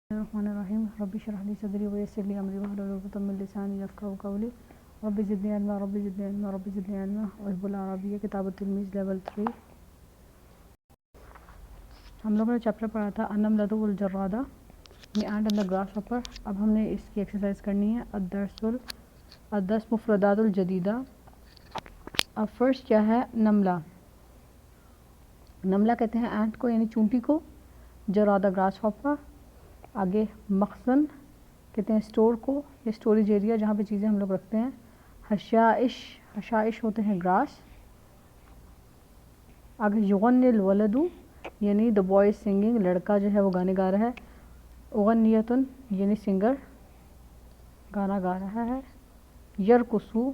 الرحمن الرحیم رب اشرح لی صدری ویسر لی امری واحلل عقدۃ من لسانی یفقهوا قولی رب زدنی علما رب زدنی علما رب زدنی علما احب العربیہ کتاب التلمیذ لیول 3. ہم لوگوں نے چیپٹر پڑھا تھا النملۃ والجرادہ دی اینٹ اینڈ دی گراس ہاپر. اب ہم نے اس کی ایکسرسائز کرنی ہے الدرس مفردات الجدیدہ. اب فرسٹ کیا ہے نملہ. نملہ کہتے ہیں اینٹ کو یعنی چونٹی کو. جرادہ گراس ہاپر. آگے مخزن کہتے ہیں اسٹور کو یا اسٹوریج ایریا جہاں پہ چیزیں ہم لوگ رکھتے ہیں. حشائش ہوتے ہیں گراس. آگے یغنی الولد یعنی دا بوائے سنگنگ لڑکا جو ہے وہ گانے گا رہا ہے. اغنیتن یعنی سنگر گانا گا رہا ہے. یرقصو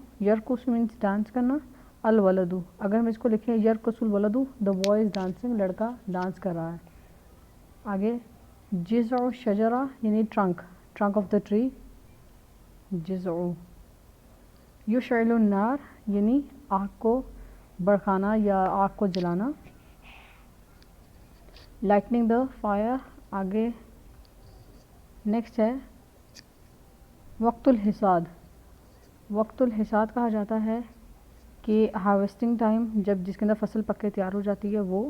مینس ڈانس کرنا. الولد اگر ہم اس کو لکھیں یرقص الولد دا بوائے از ڈانسنگ لڑکا ڈانس کر رہا ہے. آگے جذع شجرہ یعنی ٹرنک آف دا ٹری. جذع. یشعل النار یعنی آگ کو بھڑکانا یا آگ کو جلانا. Lightning the fire. آگے نیکسٹ ہے وقت الحصاد. وقت الحصاد کہا جاتا ہے کہ ہارویسٹنگ ٹائم جس کے اندر فصل پک کے تیار ہو جاتی ہے وہ.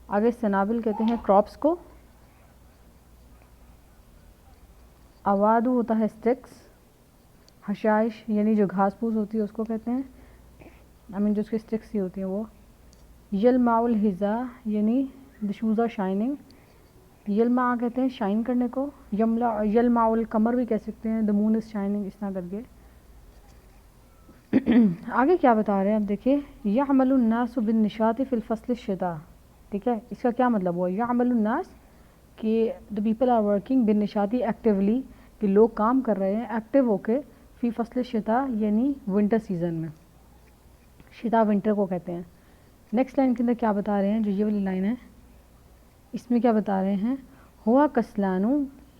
آگے سنابل کہتے ہیں کراپس کو. اوادو ہوتا ہے اسٹکس. حشائش یعنی جو گھاس پھوس ہوتی ہے اس کو کہتے ہیں جو اس کی اسٹکس ہی ہوتی ہیں وہ. یلمع الحذاء یعنی the shoes are shining. یلمع کہتے ہیں شائن کرنے کو. یلمع القمر بھی کہہ سکتے ہیں the moon is shining اس طرح کر کے. آگے کیا بتا رہے ہیں اب دیکھیں. یعمل الناس بالنشاط فی الفصل الشتاء. ٹھیک ہے اس کا کیا مطلب ہوا. یعمل الناس کہ the people are working بالنشاطی ایکٹیولی کہ لوگ کام کر رہے ہیں ایکٹیو ہو کے. فی فصل الشتاء یعنی ونٹر سیزن میں. شتاء ونٹر کو کہتے ہیں. نیکسٹ لائن کے اندر کیا بتا رہے ہیں جو یہ والی لائن ہے اس میں کیا بتا رہے ہیں. ہوا کسلانو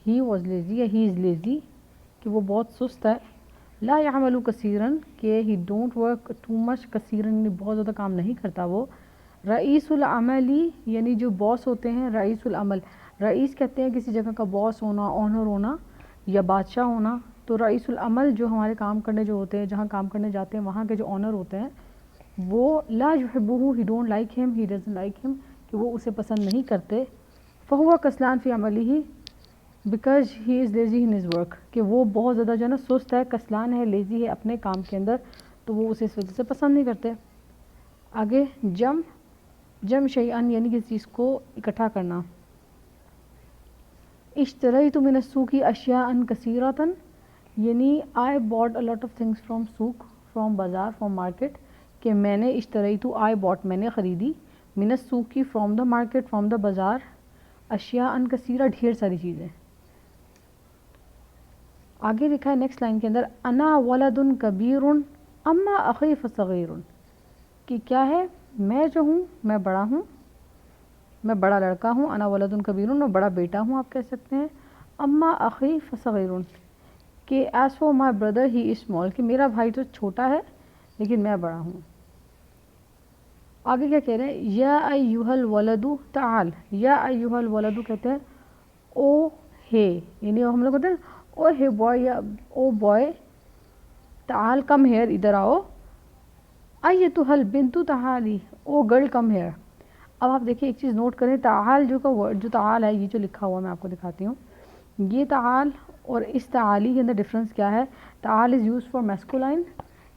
ہی واز لیزی یا ہی از لیزی کہ وہ بہت سست ہے. لا یعمل کثیرن کہ he don't work too much. کثیرن بہت زیادہ کام نہیں کرتا وہ. رئیس العملی یعنی جو باس ہوتے ہیں. رئیس العمل رئیس کہتے ہیں کسی جگہ کا باس ہونا آنر ہونا یا بادشاہ ہونا. تو رئیس العمل جو ہمارے کام کرنے جو ہوتے ہیں جہاں کام کرنے جاتے ہیں وہاں کے جو آنر ہوتے ہیں وہ لا یحبہ ہی ڈونٹ لائک ہم ہی ڈزنٹ لائک ہم کہ وہ اسے پسند نہیں کرتے. فہو کسلان فی عملہ because he is lazy in his work کہ وہ بہت زیادہ جو ہے نا سست ہے کسلان ہے لیزی ہے اپنے کام کے اندر تو وہ اسے اس وجہ سے پسند نہیں کرتے. آگے جم شیئن یعنی کسی چیز کو اکٹھا کرنا. اشتریت من السوق اشیاء کثیرۃ یعنی I bought a lot of things from سوق فرام بازار فرام مارکیٹ کہ میں نے اشتریت آئی باٹ میں نے خریدی. من السوق from the market from the bazaar. اشیاء کثیرہ ڈھیر ساری چیزیں. آگے لکھا ہے نیکسٹ لائن کے اندر انا ولد کبیر اما اخی فصغیر کہ کیا ہے میں جو ہوں میں بڑا ہوں میں بڑا لڑکا ہوں. انا ولد کبیر میں بڑا بیٹا ہوں آپ کہہ سکتے ہیں. اما اخی فصغیر کہ as for my brother he is small کہ میرا بھائی تو چھوٹا ہے لیکن میں بڑا ہوں. آگے کیا کہہ رہے ہیں یا ایھا الولد تعال. یا ایھا الولد کہتے ہیں او ہے یعنی ہم لوگ کہتے ہیں او ہے بوائے یا او بوائے تعال کم ہیئر ادھر آؤ. ایھا البنت تعالی او گرل کم ہیئر. اب آپ دیکھیں ایک چیز نوٹ کریں تعال جو تعال ہے یہ جو لکھا ہوا میں آپ کو دکھاتی ہوں. یہ تعال اور اس تعالی کے اندر ڈفرنس کیا ہے. تعال از یوز فار میسکولائن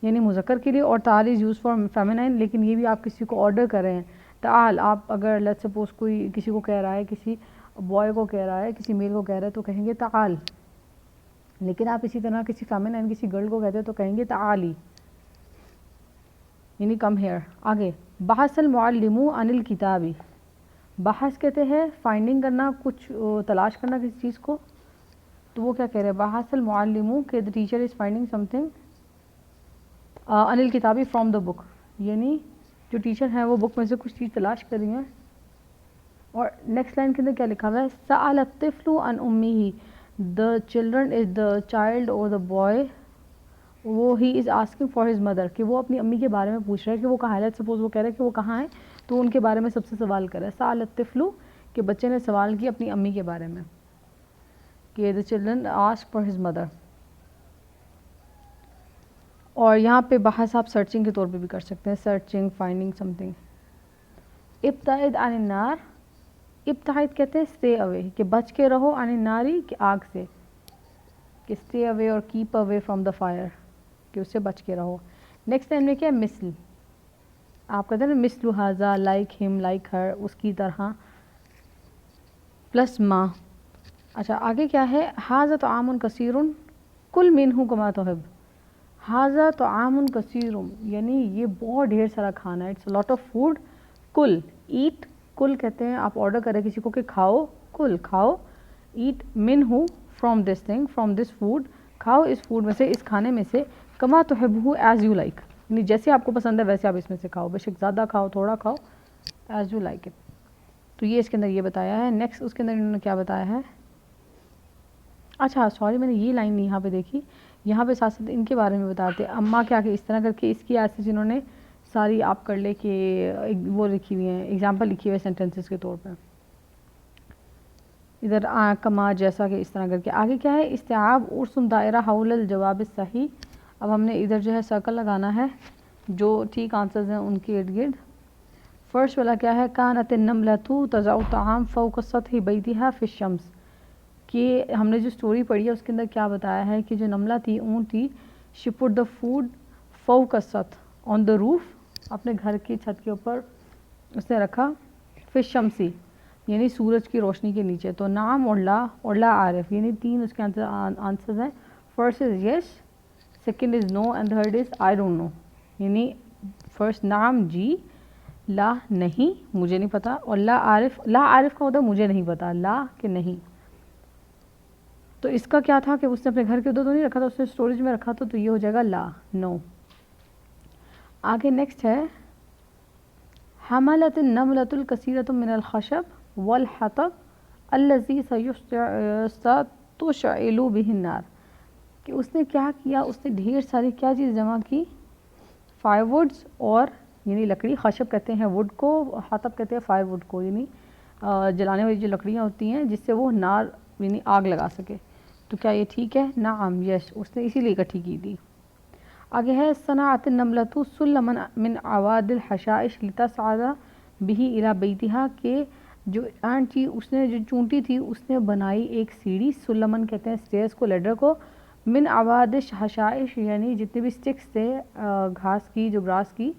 یعنی مذکر کے لیے اور تعال از یوز فار فیمینائن لیکن یہ بھی آپ کسی کو آرڈر کر رہے ہیں. تعال آپ اگر لیٹس سپوز کوئی کسی کو کہہ رہا ہے کسی بوائے کو کہہ رہا ہے کسی میل کو کہہ رہا ہے تو کہیں گے تعال. لیکن آپ اسی طرح کسی فیمینائن کسی گرل کو کہتے ہیں تو کہیں گے تعالی یعنی کم ہیئر. آگے بحث المعلم عن الکتابی. بحث کہتے ہیں فائنڈنگ کرنا کچھ تلاش کرنا کسی چیز کو. تو وہ کیا کہہ رہے ہیں بحث المعلم کہ the teacher is finding something عن الکتابی فرام دا بک یعنی جو ٹیچر ہیں وہ بک میں سے کچھ چیز تلاش کر رہی ہیں. اور نیکسٹ لائن کے اندر کیا لکھا ہوا ہے سأل الطفل عن امہ. the children is the child or the boy وہ he is asking for his mother کہ وہ اپنی امی کے بارے میں پوچھ رہا ہے کہ وہ کہاں ہے. سپوز وہ کہہ رہے ہیں کہ وہ کہاں ہیں تو ان کے بارے میں سب سے سوال کر رہا ہے. سأل الطفل کہ بچے نے سوال کیا اپنی امی کے بارے میں. کہ the children asked for his mother. اور یہاں پہ بحث آپ سرچنگ کے طور پہ بھی کر سکتے ہیں, سرچنگ, فائنڈنگ سم تھنگ. ابتعد عن النار, ابتعد کہتے ہیں stay away, کہ بچ کے رہو, عن الناری کہ آگ سے, کہ stay away اور keep away from the fire, کہ اس سے بچ کے رہو. نیکسٹ ٹائم میں کیا ہے, مثل, آپ کہتے ہیں نا مثل ھذا, لائک ہم, لائک ہر, اس کی طرح, پلس ما. اچھا آگے کیا ہے, ھذا طعام کثیر کل منہ کما تحب. ھذا طعام کثیر, یعنی یہ بہت ڈھیر سارا کھانا ہے, اٹس لاٹ آف فوڈ. کل, ایٹ, کل کہتے ہیں آپ آرڈر کریں کسی کو کہ کھاؤ, کل کھاؤ, ایٹ منہ from this thing, from this food, کھاؤ اس فوڈ میں سے, اس کھانے میں سے, کما تحبہ ایز یو لائک, یعنی جیسے آپ کو پسند ہے ویسے آپ اس میں سے کھاؤ, بے شک زیادہ کھاؤ تھوڑا کھاؤ, ایز یو لائک اٹ. تو یہ اس کے اندر یہ بتایا ہے. نیکسٹ اس کے اندر انہوں نے کیا بتایا ہے, اچھا سوری میں نے یہ لائن نہیں یہاں پہ دیکھی, یہاں پہ ساتھ ساتھ ان کے بارے میں بتاتے, اماں کیا کہ اس طرح کر کے اس کی ایسے جنہوں نے ساری آپ کر لے کہ وہ لکھی ہوئی ہیں, ایگزامپل لکھی ہوئی ہے سینٹنسز کے طور پہ, ادھر کما جیسا کہ اس طرح کر کے. آگے کیا ہے, استیعاب ارسم دائرہ حول الجواب الصحیح. اب ہم نے ادھر جو ہے سرکل لگانا ہے جو ٹھیک آنسرز ہیں ان کے ارد گرد. فرسٹ والا کیا ہے, کانت النملۃ تضع الطعام فوق سطح بیتها فی الشمس, کہ ہم نے جو سٹوری پڑھی ہے اس کے اندر کیا بتایا ہے کہ جو نملہ تھی, اونٹ تھی, she put the food فوق السطح, on the roof, اپنے گھر کی چھت کے اوپر اس نے رکھا, فی الشمسی یعنی سورج کی روشنی کے نیچے. تو نعم اور لا عارف, یعنی تین اس کے آنسرز ہیں. First is yes, second is no, and third is I don't know. یعنی فرسٹ نعم جی, لا نہیں مجھے نہیں پتا, اور لا عارف, لا عارف کا مطلب مجھے نہیں پتا, لا کہ نہیں. تو اس کا کیا تھا کہ اس نے اپنے گھر کے ادھر تو نہیں رکھا تھا, اس نے اسٹوریج میں رکھا تھا, تو یہ ہو جائے گا لا, نو. آگے نیکسٹ ہے, حملت النملۃ الکثیرۃ من الخشب والحطب الذی ستشعل به النار, کہ اس نے کیا کیا, اس نے ڈھیر ساری کیا چیز جمع کی, فائر ووڈز, اور یعنی لکڑی, خشب کہتے ہیں ووڈ کو, حطب کہتے ہیں فائر ووڈ کو, یعنی جلانے والی جو لکڑیاں ہوتی ہیں جس سے وہ نار یعنی آگ لگا سکے. تو کیا یہ ٹھیک ہے, نعم یس, اس نے اسی لیے اکٹھی کی تھی. آگے ہے, صنعت النملۃ سلما من عواد الحشائش لتصعد به الى بیتها, کہ جو اینٹ تھی اس نے, جو چونٹی تھی اس نے بنائی ایک سیڑھی, سلمن کہتے ہیں اسٹیئرس کو, لیڈر کو, من عواد حشائش یعنی جتنے بھی سٹکس تھے گھاس کی, جو گراس کی,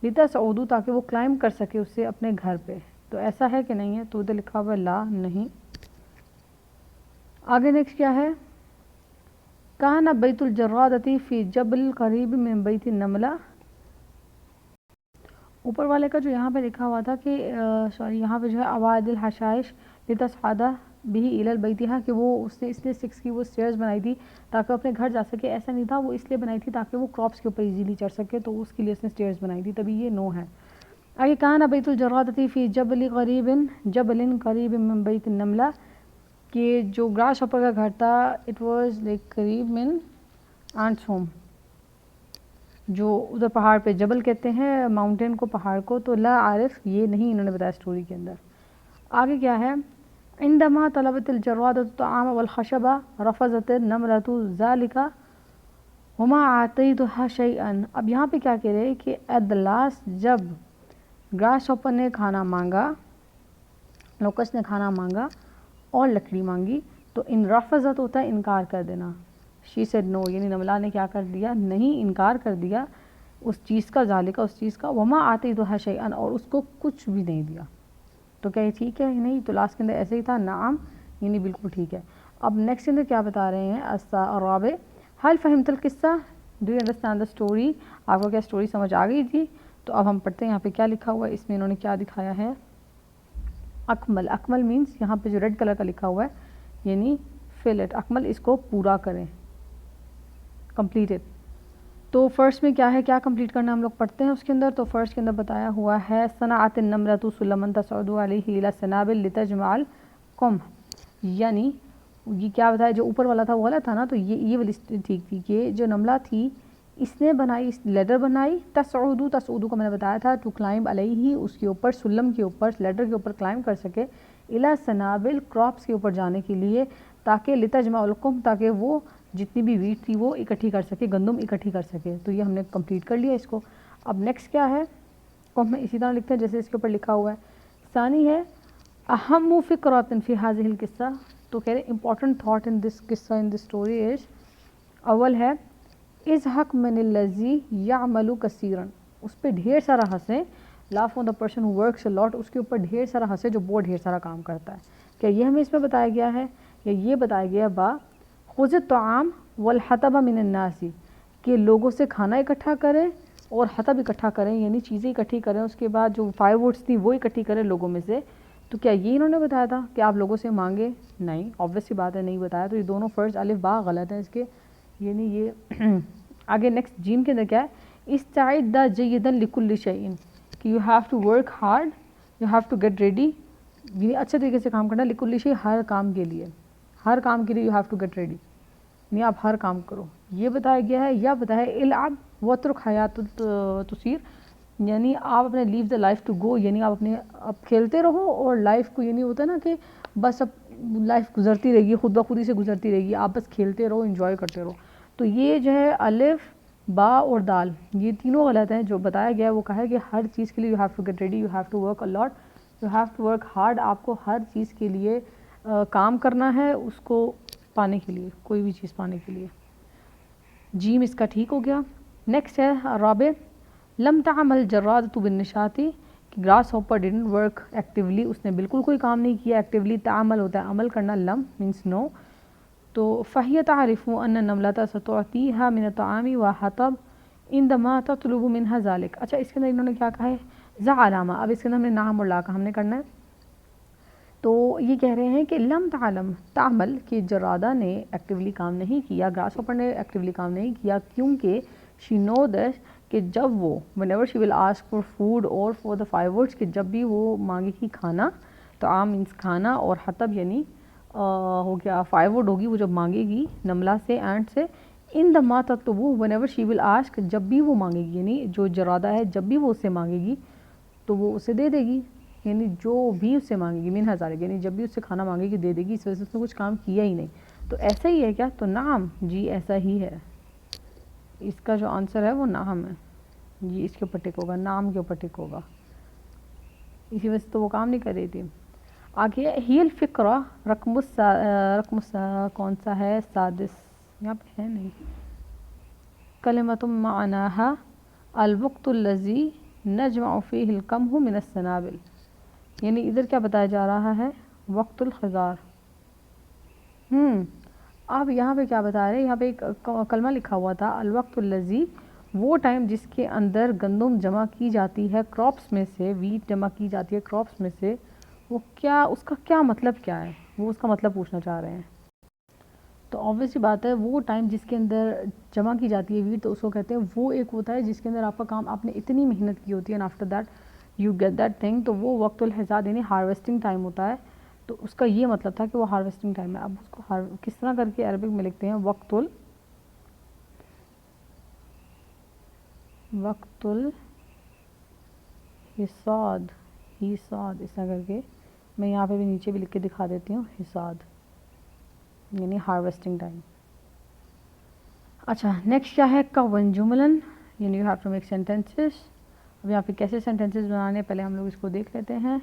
لتصعد تاکہ وہ کلائم کر سکے اس سے اپنے گھر پہ. تو ایسا ہے کہ نہیں ہے, تو ادھر لکھا ہوا لا, نہیں. آگے نیکسٹ کیا ہے, کان بیت الجرادۃ فی جبل قریب من بیت النملہ. اوپر والے کا جو یہاں پہ لکھا ہوا تھا کہ سوری یہاں پہ جو ہے عواد الحشائش لتصعد به الى بیتها, کہ وہ اس نے سٹکس کی وہ اسٹیئرز بنائی تھی تاکہ اپنے گھر جا سکے. ایسا نہیں تھا, وہ اس لیے بنائی تھی تاکہ وہ کراپس کے اوپر ایزیلی چڑھ سکے, تو اس کے لیے اس نے اسٹیئرز بنائی تھی, تبھی یہ نو ہے. آگے کان بیت الجرادۃ فی جبل قریب من بیت النملہ, کہ جو گراس ہاپر کا گھر تھا, اٹ واز لائک قریب من آنٹس ہوم, جو ادھر پہاڑ پہ, جبل کہتے ہیں ماؤنٹین کو, پہاڑ کو. تو لا عارف یہ نہیں انہوں نے بتایا اسٹوری کے اندر. آگے کیا ہے, عندما طلبت الجرادۃ الطعام والخشب رفضت النملۃ ذلك وما اعطيتها شيئا. اب یہاں پہ کیا کہہ رہے کہ ایٹ دا لاسٹ جب گراس ہاپر نے کھانا مانگا, لوکس نے کھانا مانگا اور لکڑی مانگی, تو ان رفضت ہوتا ہے انکار کر دینا, شی سیڈ نو, یعنی نملہ نے کیا کر دیا, نہیں, انکار کر دیا اس چیز کا, ذالکا اس چیز کا, وما اعطیتها شیئا, اور اس کو کچھ بھی نہیں دیا. تو کیا یہ ٹھیک ہے, نہیں. تو لاسٹ کے اندر ایسے ہی تھا, نعم, یعنی بالکل ٹھیک ہے. اب نیکسٹ اندر کیا بتا رہے ہیں, الرابع, هل فهمت القصہ, do you understand the story, آپ کو کیا اسٹوری سمجھ آ گئی تھی. تو اب ہم پڑھتے ہیں یہاں پہ کیا لکھا ہوا ہے, اس میں انہوں نے کیا دکھایا ہے. اکمل, اکمل مینس یہاں پہ جو ریڈ کلر کا لکھا ہوا ہے یعنی فل اٹ, اکمل اس کو پورا کریں, کمپلیٹڈ. تو فرسٹ میں کیا ہے, کیا کمپلیٹ کرنا ہم لوگ پڑھتے ہیں اس کے اندر. تو فرسٹ کے اندر بتایا ہوا ہے, صنعت النملۃ سلما تصعد علیہ الی السنابل لتجمع القمح, یعنی یہ کیا بتایا, جو اوپر والا تھا وہ غلط تھا نا, تو یہ والی ٹھیک تھی, کہ جو نملہ تھی اس نے بنائی, لیڈر بنائی, تصعد کو میں نے بتایا تھا ٹو کلائمب علیہ, اس کے اوپر, سلم کے اوپر, لیڈر کے اوپر کلائمب کر سکے, الی السنابل, کراپس کے اوپر جانے کے لیے, تاکہ لتجمع القم، تاکہ وہ جتنی بھی ویٹ تھی وہ اکٹھی کر سکے، گندم اکٹھی کر سکے. تو یہ ہم نے کمپلیٹ کر لیا اس کو. اب نیکسٹ کیا ہے، قم میں اسی طرح لکھتے ہیں جیسے اس کے اوپر لکھا ہوا ہے. ثانی ہے اہم فقرات فی ہذہ القصہ. تو کہہ رہے امپورٹنٹ تھاٹ ان دس قصہ، ان دس اسٹوری از، اول ہے اضحک من الذی یعمل کثیرا، اس پہ ڈھیر سارا ہنسیں. Laugh on the person who works a lot, اس کے اوپر ڈھیر سارا ہنسے جو بہت ڈھیر سارا کام کرتا ہے. کیا یہ ہمیں اس میں بتایا گیا ہے، یا یہ بتایا گیا با خذ الطعام والحطب من الناس، کہ لوگوں سے کھانا اکٹھا کریں اور حطب اکٹھا کریں، یعنی چیزیں اکٹھی کریں، اس کے بعد جو فائر ووڈس تھی وہ اکٹھی کریں لوگوں میں سے. تو کیا یہ انہوں نے بتایا تھا کہ آپ لوگوں سے مانگے؟ نہیں، obvious سی بات ہے نہیں بتایا. تو یہ دونوں فرض الف با غلط ہیں اس کے، یعنی یہ آگے نیکسٹ جیم کے اندر کیا ہے، استعد جیدا لکل شیء، کہ you have to work hard, you have to get ready, یعنی اچھے طریقے سے کام کرنا، لکل شیء ہر کام کے لیے، ہر کام کے لیے you have to get ready, یعنی آپ ہر کام کرو. یہ بتایا گیا ہے. یا بتایا ہے العب واترک حیات تصیر، یعنی آپ اپنے لیو دا لائف ٹو گو، یعنی آپ اپنے اب کھیلتے رہو اور لائف کو، یعنی ہوتا ہے نا کہ بس اب لائف گزرتی رہے گی، خود بخود ہی سے گزرتی رہے گی، آپ بس کھیلتے رہو، انجوائے کرتے رہو. تو یہ جو ہے الف با اور دال یہ تینوں غلط ہیں. جو بتایا گیا ہے وہ کہا ہے کہ ہر چیز کے لیے you have to get ready, you have to work a lot, you have to work hard. آپ کو ہر چیز کے لیے کام کرنا ہے اس کو پانے کے لیے، کوئی بھی چیز پانے کے لیے. جیم اس کا ٹھیک ہو گیا. نیکسٹ ہے رابع لم تعمل جرادۃ بالنشاط، کہ grasshopper didn't work actually, اس نے بالکل کوئی کام نہیں کیا ایکٹیولی. تعمل ہوتا ہے عمل کرنا، لم مینس نو. تو فہی تعرف ان النملۃ ستعطیھا من الطعام وحطب عندما تطلب منها ذلك. اچھا اس کے اندر انہوں نے کیا کہا ہے، ذا علامہ. اب اس کے اندر ہم نے نام اور لا کا ہم نے کرنا ہے. تو یہ کہہ رہے ہیں کہ لم تعلم تعمل، کہ جرادہ نے ایکٹیولی کام نہیں کیا، گراس ہاپر نے ایکٹیولی کام نہیں کیا، کیونکہ شی نو دیٹ، کہ جب وہ whenever she will ask for food or for the fireworks، کہ جب بھی وہ مانگے گی کھانا، تو عام مینس کھانا، اور حطب یعنی ہو گیا فائر ووڈ ہوگی وہ جب مانگے گی نملہ سے، اینٹ سے. ان دا ما تطلبو whenever she will ask، جب بھی وہ مانگے گی، یعنی جو جرادہ ہے جب بھی وہ اسے مانگے گی تو وہ اسے دے دے گی، یعنی جو بھی اس سے مانگے گی من ہزارے، یعنی جب بھی اس سے کھانا مانگے گی دے دے گی. اس وجہ سے اس نے کچھ کام کیا ہی نہیں. تو ایسا ہی ہے کیا؟ تو نعم، جی ایسا ہی ہے. اس کا جو آنسر ہے وہ نعم ہے جی، اس کے اوپر ٹک ہوگا، نعم کے اوپر ٹک ہوگا، اسی وجہ سے تو وہ کام نہیں کر رہی تھی. آگے ہی الفقرہ رقم کون سا ہے، سادس، یہاں پہ ہے نہیں، کلمۃ معناہا الوقت الذی نجمع فیہ القمح من السنابل، یعنی ادھر کیا بتایا جا رہا ہے، وقت الخضار. اب یہاں پہ کیا بتا رہے ہیں، یہاں پہ ایک کلمہ لکھا ہوا تھا الوقت الذی، وہ ٹائم جس کے اندر گندم جمع کی جاتی ہے کراپس میں سے، ویٹ جمع کی جاتی ہے کراپس میں سے، وہ کیا، اس کا کیا مطلب کیا ہے، وہ اس کا مطلب پوچھنا چاہ رہے ہیں. تو آبویس سی بات ہے، وہ ٹائم جس کے اندر جمع کی جاتی ہے ویٹ، تو اس کو کہتے ہیں، وہ ایک ہوتا ہے جس کے اندر آپ کا کام، آپ نے اتنی محنت کی ہوتی ہے، and after that you get that thing, تو وہ وقت الحصاد یعنی ہارویسٹنگ ٹائم ہوتا ہے. تو اس کا یہ مطلب تھا کہ وہ ہارویسٹنگ ٹائم ہے. اب اس کو کس طرح کر کے عربک میں لکھتے ہیں، وقت الحصاد، حصاد، اس طرح کر کے میں یہاں پہ بھی نیچے بھی لکھ کے دکھا دیتی ہوں، حصاد یعنی ہارویسٹنگ ٹائم. اچھا نیکسٹ کیا ہے، کون جملن، یعنی you have to make sentences. اب یہاں پہ کیسے سینٹینسز بنانے، پہلے ہم لوگ اس کو دیکھ لیتے ہیں.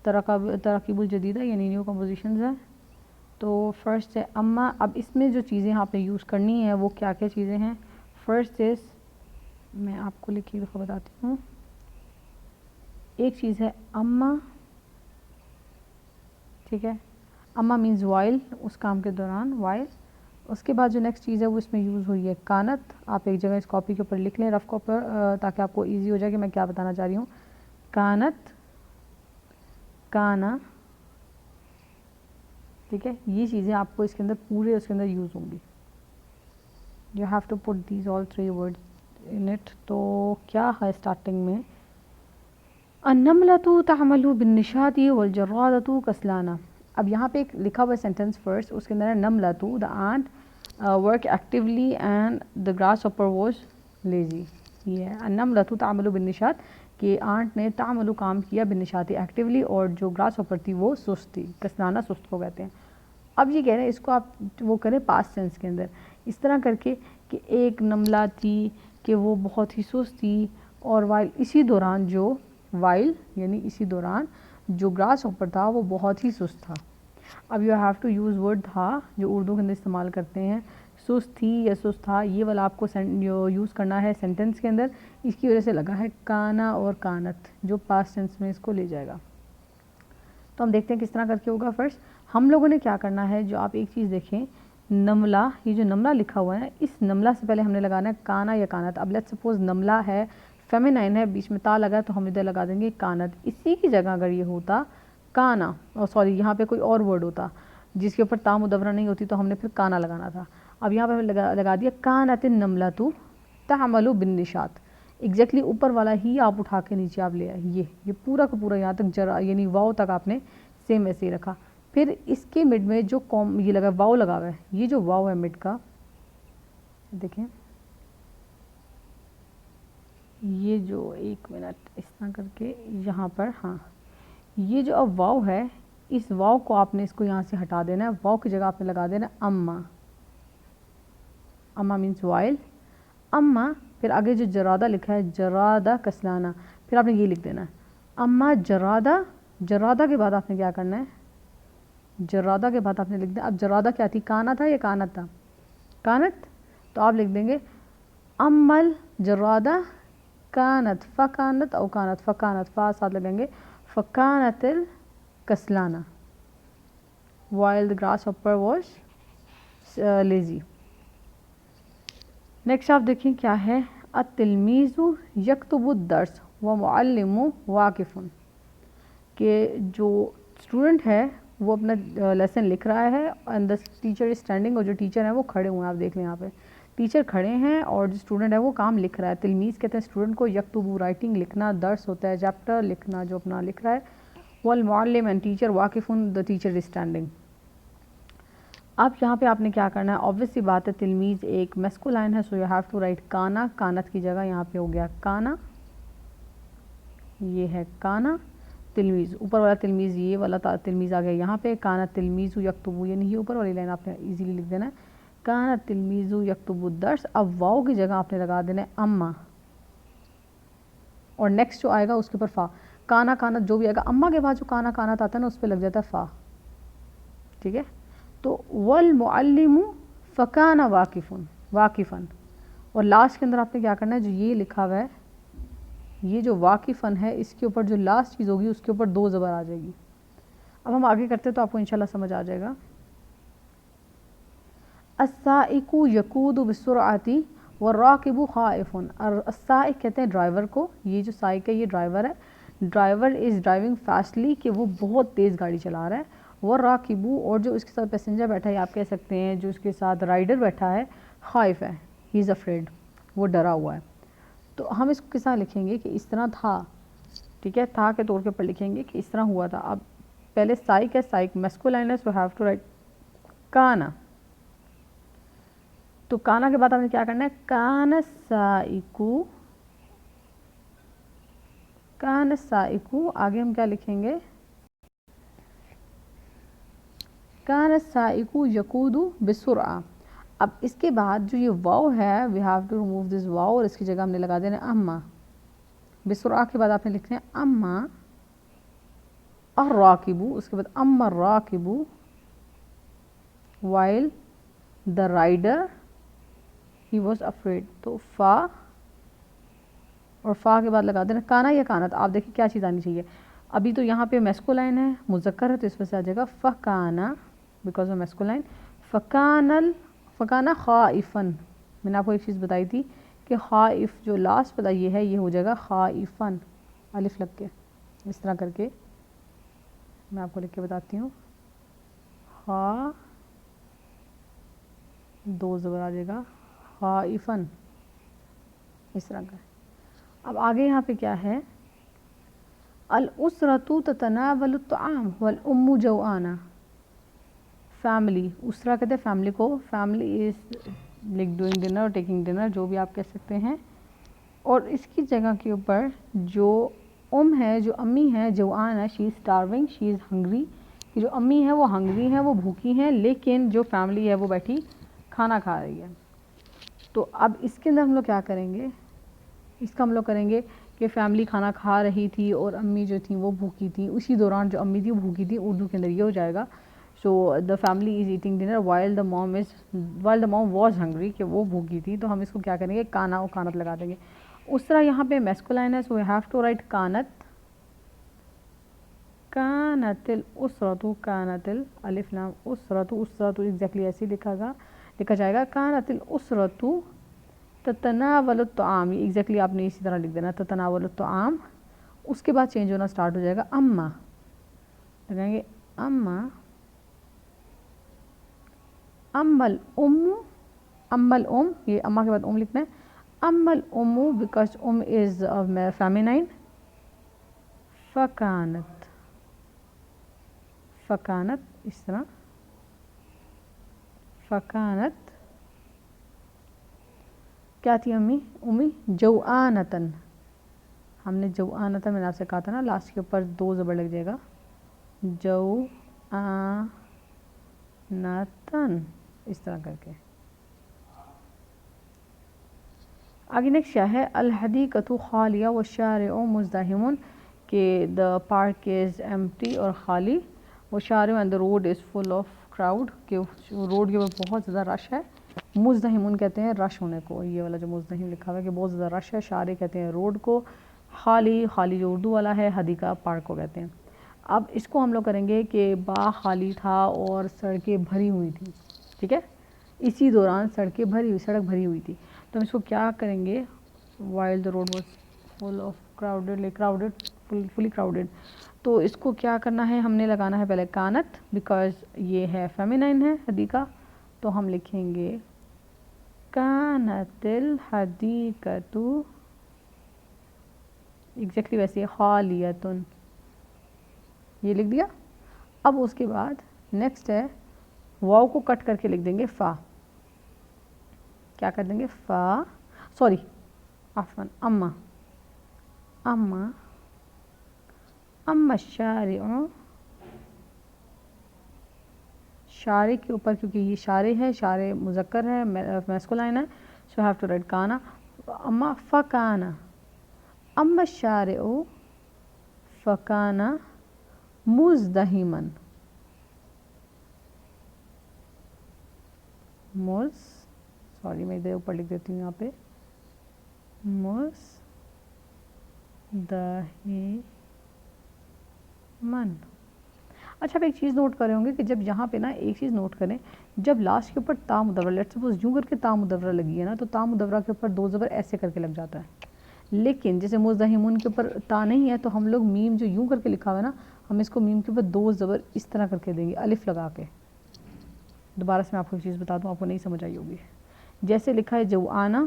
تراکیب الجدیدہ یعنی نیو کمپوزیشنز ہیں. تو فرسٹ ہے اما. اب اس میں جو چیزیں آپ نے یوز کرنی ہیں وہ کیا کیا چیزیں ہیں. فرسٹ از، میں آپ کو لکھ کے بتاتی ہوں. ایک چیز ہے اما، ٹھیک ہے، اما مینز وائل، اس کام کے دوران، وائل. اس کے بعد جو نیکسٹ چیز ہے وہ اس میں یوز ہوئی ہے کانت. آپ ایک جگہ اس کاپی کے اوپر لکھ لیں، رف کاپی پر، تاکہ آپ کو ایزی ہو جائے کہ میں کیا بتانا چاہ رہی ہوں. کانت، کانا، ٹھیک ہے، یہ چیزیں آپ کو اس کے اندر پورے اس کے اندر یوز ہوں گی. You have to put these all three word in it. تو کیا ہے اسٹارٹنگ میں، النملۃ تعمل بالنشاط والجرادۃ کسلانہ. اب یہاں پہ ایک لکھا ہوا سینٹینس فرسٹ، اس کے اندر ہے نملۃ the ant work actually and the grasshopper was lazy. یہ ہے النملۃ تعمل بالنشاط، کہ آنٹ نے تعمل کام کیا بالنشاط ایکٹیولی، اور جو گراس ہاپر تھی وہ سست تھی. کسلانہ سست کو کہتے ہیں. اب یہ کہہ رہے ہیں اس کو آپ وہ کریں پاسٹ ٹینس کے اندر اس طرح کر کے کہ ایک نملہ تھی کہ وہ بہت ہی سست تھی، اور اسی دوران یعنی اسی دوران جو گراس ہاپر تھا وہ بہت ہی سست تھا. اب you have to use word تھا جو اردو کے اندر استعمال کرتے ہیں، سست تھی یا سست تھا، یہ والا آپ کو یوز کرنا ہے سینٹنس کے اندر. اس کی وجہ سے لگا ہے کانا اور کانت جو پاسٹ ٹینس میں اس کو لے جائے گا. تو ہم دیکھتے ہیں کس طرح کر کے ہوگا. فرسٹ ہم لوگوں نے کیا کرنا ہے، جو آپ ایک چیز دیکھیں نملہ، یہ جو نملہ لکھا ہوا ہے اس نملہ سے پہلے ہم نے لگانا ہے کانا یا کانت. اب لیٹس سپوز نملہ ہے، فیمینائن ہے، بیچ میں تا لگا ہے تو ہم ادھر لگا دیں گے کانت. اسی کی جگہ اگر یہ ہوتا کانا، اور سوری یہاں پہ کوئی اور ورڈ ہوتا جس کے اوپر تا مدورہ نہیں ہوتی تو ہم نے پھر کانا لگانا تھا. اب یہاں پہ لگا دیا کانت النملۃ تعمل بالنشاط. ایگزیکٹلی اوپر والا ہی آپ اٹھا کے نیچے آپ لے آئے، یہ پورا کا پورا یہاں تک یعنی واؤ تک آپ نے سیم ایسے ہی رکھا. پھر اس کے مڈ میں جو یہ لگا واؤ لگا ہوا ہے، یہ جو واؤ ہے مڈ کا، دیکھیں یہ جو ایک منٹ اس طرح کر کے یہاں پر، ہاں یہ جو اب واؤ ہے اس واؤ کو آپ نے اس کو یہاں سے ہٹا دینا ہے. واؤ کی جگہ آپ نے لگا دینا اما. اما مینس وائل اما. پھر آگے جو جرادہ لکھا ہے جرادہ کسلانا، پھر آپ نے یہ لکھ دینا ہے اما جرادہ. جرادہ کے بعد آپ نے کیا کرنا ہے، جرادہ کے بعد آپ نے لکھ دیا. اب جرادہ کیا تھی، کانا تھا یا کانت تھا، کانت. تو آپ لکھ دیں گے امل جرادہ کانت فکانت او کانت فکانت، فا ساتھ لگیں گے فکانت الکسلانہ while the grasshopper was lazy. Next آپ دیکھیں کیا ہے، التلمیذ یکتب الدرس ومعلم واقف. کہ جو اسٹوڈنٹ ہے وہ اپنا لیسن لکھ رہا ہے and the teacher is standing, اور جو ٹیچر ہیں وہ کھڑے ہوئے ہیں. آپ دیکھ لیں یہاں پہ ٹیچر کھڑے ہیں اور جو اسٹوڈنٹ ہے وہ کام لکھ رہا ہے. تلمیذ کہتے ہیں اسٹوڈنٹ کو، یکتب رائٹنگ لکھنا، درس ہوتا ہے چیپٹر لکھنا جو اپنا لکھ رہا ہے. والمعلم اینڈ ٹیچر واقف، دا ٹیچر از اسٹینڈنگ. اب یہاں پہ آپ نے کیا کرنا ہے، آبویس سی بات ہے تلمیذ ایک میسکولائن ہے، so you have to write کانا. کانت کی جگہ یہاں پہ ہو گیا کانا، یہ ہے کانا. تلمیذ اوپر والا تلمیذ، یہ والا تلمیذ آ گیا یہاں پہ کانا تلمیذ یکتب، یعنی یہ اوپر والی لائن آپ نے ایزیلی لکھ دینا ہے کانا تلمیذ یکتب الدرس. اب واؤ کی جگہ آپ نے لگا دینا ہے اما، اور نیکسٹ جو آئے گا اس کے اوپر فا. کانا کانت جو بھی آئے گا، اما کے بعد جو کانا کانت آتا ہے نا اس پہ لگ جاتا ہے فا. ٹھیک ہے، تو والمعلم فکان واقفن. اور لاسٹ کے اندر آپ نے کیا کرنا ہے، جو یہ لکھا ہوا ہے یہ جو واقفن ہے اس کے اوپر جو لاسٹ چیز ہوگی اس کے اوپر دو زبر آ جائے گی. اب ہم آگے کرتے تو آپ کو انشاءاللہ سمجھ آ جائے گا. السائق یقود بسرعۃ والراکب خائف. السائق کہتے ہیں ڈرائیور کو، یہ جو سائق ہے یہ ڈرائیور ہے. ڈرائیور از ڈرائیونگ فاسٹلی کہ وہ بہت تیز گاڑی چلا رہا ہے. والراکب اور جو اس کے ساتھ پیسنجر بیٹھا ہے آپ کہہ سکتے ہیں جو اس کے ساتھ رائڈر بیٹھا ہے، خائف ہے، ہی از افریڈ، وہ ڈرا ہوا ہے. تو ہم اس کو کس طرح لکھیں گے کہ اس طرح تھا. ٹھیک ہے، تھا کے طور کے اوپر لکھیں گے کہ اس طرح ہوا تھا. اب پہلے سائق ہے، سائق میسکولائن ہے، سو ہیو ٹو رائٹ کانا. تو کانا کے بعد ہم نے کیا کرنا ہے، کان السائق. آگے ہم کیا لکھیں گے، کان السائق یقود بسرعہ. اب اس کے بعد جو یہ واو ہے we have to remove this واو، اور اس کی جگہ ہم نے لگا دینا اما. بسرعہ کے بعد آپ نے لکھنا ہے اما الراکب، اس کے بعد اما الراکب while the rider he was afraid. تو فا اور فا کے بعد لگا دینا کانا یا کانت. آپ دیکھیں کیا چیز آنی چاہیے. ابھی تو یہاں پہ میسکولائن ہے، مذکر ہے، تو اس میں سے آ جائے گا فکانا بیکاز آف میسکولائن. فکانا خائفن. میں نے آپ کو ایک چیز بتائی تھی کہ خائف جو لاسٹ پتا یہ ہے، یہ ہو جائے گا خائفن الف لگ کے. اس طرح کر کے میں آپ کو لکھ کے بتاتی ہوں، خا دو زبر آ جائے گا خائفن، اس طرح کا. اب آگے یہاں پہ کیا ہے، الاسرۃ تتناول الطعام والام جوعانہ. فیملی، اسرہ کہتے ہیں فیملی کو، family is like doing dinner, taking dinner, جو بھی آپ کہہ سکتے ہیں. اور اس کی جگہ کے اوپر جو ہے، جو امی ہے، جوعان ہے، شی از اسٹارونگ، شی از ہنگری. کہ جو امی ہے وہ ہنگری ہیں، وہ بھوکی ہیں، لیکن جو فیملی ہے وہ بیٹھی کھانا کھا رہی ہے. تو اب اس کے اندر ہم لوگ کیا کریں گے، اس کا ہم لوگ کریں گے کہ فیملی کھانا کھا رہی تھی اور امی جو تھیں وہ بھوکی تھیں، اسی دوران جو امی تھی وہ بھوکی تھی. اردو کے اندر یہ ہو جائے گا so the family is eating dinner while the mom was hungry, کہ وہ بھوکی تھی. تو ہم اس کو کیا کریں گے، کانا اور کانت لگا دیں گے. اس طرح یہاں پہ میسکولائن ہے، سو وی ہیو ٹو رائٹ کانت، کانت الاسرۃ، کانت الف لام اسرۃ، اسرۃ ایگزیکٹلی ایسے لکھا جائے گا. کانت الاسرۃ تتناول الطعام، ایگزیکٹلی آپ نے اسی طرح لکھ دینا تتناول الطعام. اس کے بعد چینج ہونا سٹارٹ ہو جائے گا، اما لگائیں گے، اما اما الام، اما الام، یہ اما کے بعد ام لکھنا ہے. اما الام بیکاز ام از فیمینائن، فکانت، فکانت اس طرح، فکانت کیا تھی امی جوانتن. ہم نے جوانتن میں نے آپ سے کہا تھا نا لاسٹ کے اوپر 2 زبر لگ جائے گا، جوانتن اس طرح کر کے. آگے نیکسٹ کیا ہے، الحدیقۃ خالیہ والشارع مزدحم، کہ دا پارک از ایمپٹی اور خالی، والشارع and the road is full of crowd, کہ روڈ کے اوپر بہت زیادہ رش ہے. مزدحمون کہتے ہیں رش ہونے کو، یہ والا جو مزدحم لکھا ہوا ہے کہ بہت زیادہ رش ہے. شارع کہتے ہیں روڈ کو، خالی جو اردو والا ہے، حدیقہ پارک کو کہتے ہیں. اب اس کو ہم لوگ کریں گے کہ باغ خالی تھا اور سڑکیں بھری ہوئی تھیں، ٹھیک ہے، اسی دوران سڑک بھری ہوئی تھی. تو ہم اس کو کیا کریں گے، while the road was full of crowded, fully crowded. تو اس کو کیا کرنا ہے، ہم نے لگانا ہے پہلے کانت، بیکاز یہ ہے فیمینائن ہے حدیقہ. تو ہم لکھیں گے کانت الحدیقۃ، ایگزیکٹلی ویسے خالیۃن، یہ لکھ دیا. اب اس کے بعد نیکسٹ ہے واو کو کٹ کر کے لکھ دیں گے فا، کیا کر دیں گے، فا، سوری عفواً اما، اما الشارع، شارع کے اوپر کیونکہ یہ شارع ہے، شارع مذکر ہے، میسکولائن ہے، سو ہیو ٹو رائٹ کانا. اما فکانا، اما الشارع فکانا مزدحما، سوری میں ادھر اوپر لکھ دیتی ہوں یہاں پہ، مزدحمن. اچھا آپ ایک چیز نوٹ کرے ہوں گے کہ جب یہاں پہ نا ایک چیز نوٹ کریں، جب لاسٹ کے اوپر تا مدورہ، لیٹ سپوز یوں کر کے تا مدورہ لگی ہے نا، تو تا مدورہ کے اوپر 2 زبر ایسے کر کے لگ جاتا ہے. لیکن جیسے مزدحمون کے اوپر تا نہیں ہے تو ہم لوگ میم جو یوں کر کے لکھا ہوا ہے نا، ہم اس کو میم کے اوپر 2 زبر اس طرح کر کے دیں گے، الف لگا کے. دوبارہ سے میں آپ کو ایک چیز بتا دوں، آپ کو نہیں سمجھ آئی ہوگی. جیسے لکھا ہے جوانا،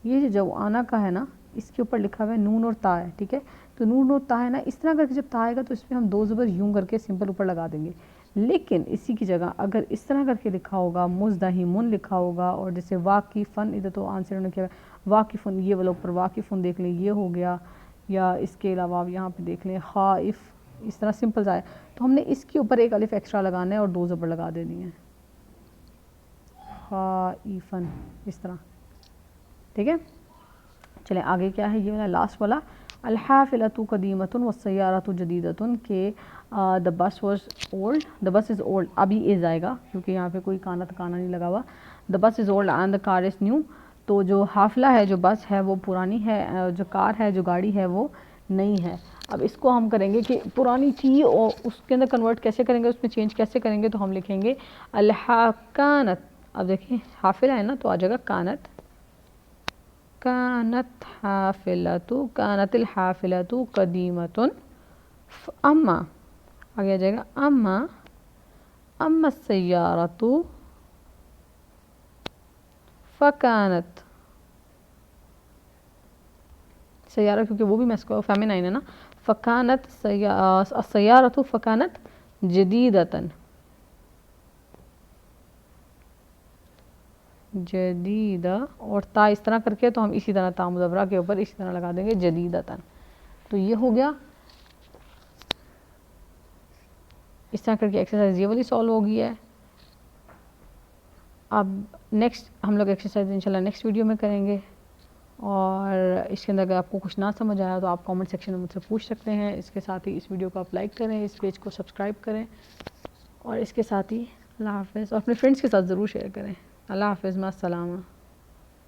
یہ جو جوانا کا ہے نا، اس کے اوپر لکھا ہوا ہے نون اور تا ہے، ٹھیک ہے. تو نون اور تا ہے نا، اس طرح کر کے جب تا آئے گا تو اس پہ ہم 2 زبر یوں کر کے سمپل اوپر لگا دیں گے. لیکن اسی کی جگہ اگر اس طرح کر کے لکھا ہوگا، مزدحمن لکھا ہوگا، اور جیسے واقفن، ادھر تو آنسر انہوں نے کیا ہے واقفن، یہ والا اوپر واقفن دیکھ لیں یہ ہو گیا، یا اس کے علاوہ یہاں پہ دیکھ لیں خائف، اس طرح سمپل آئے تو ہم نے اس کے اوپر ایک الف ایکسٹرا لگانا ہے اور 2 زبر لگا دینی ہے، خائفن اس طرح، ٹھیک ہے. چلیں آگے کیا ہے، یہ والا لاسٹ والا، الحافلۃ قدیمۃ والسیارۃ جدیدۃ، کہ دا بس was old, the bus is old, ابھی از آئے گا کیونکہ یہاں پہ کوئی کانا نہیں لگا ہوا. The bus is old and the car is new, تو جو حافلہ ہے، جو بس ہے وہ پرانی ہے، جو کار ہے، جو گاڑی ہے وہ نئی ہے. اب اس کو ہم کریں گے کہ پرانی تھی اور اس کے اندر کنورٹ کیسے کریں گے، اس میں چینج کیسے کریں گے. تو ہم لکھیں گے کانت، اب دیکھیں حافلہ ہے نا تو آ جائے گا کانت، کانت حافلۃ، کانت الحافلۃ قدیمۃ، اما آگے آ جائے گا اما السیارۃ فکانت، سیارہ کیونکہ وہ بھی فیمینائن ہے نا، فکانت السیارۃ فکانت جدیدۃ، جدیدہ، اور تا اس طرح کر کے تو ہم اسی طرح تا مدورہ کے اوپر اسی طرح لگا دیں گے جدیدۃ. تو یہ ہو گیا اس طرح کر کے ایکسرسائز یہ والی سالو ہو گئی ہے. اب نیکسٹ ہم لوگ ایکسرسائز انشاءاللہ نیکسٹ ویڈیو میں کریں گے, اور اس کے اندر اگر آپ کو کچھ نہ سمجھ آیا تو آپ کامنٹ سیکشن میں مجھ سے پوچھ سکتے ہیں. اس کے ساتھ ہی اس ویڈیو کو آپ لائک کریں, اس پیج کو سبسکرائب کریں, اور اس کے ساتھ ہی اللہ حافظ, اور اپنے فرینڈس کے ساتھ ضرور شیئر کریں. اللہ حافظ, مع السلامہ.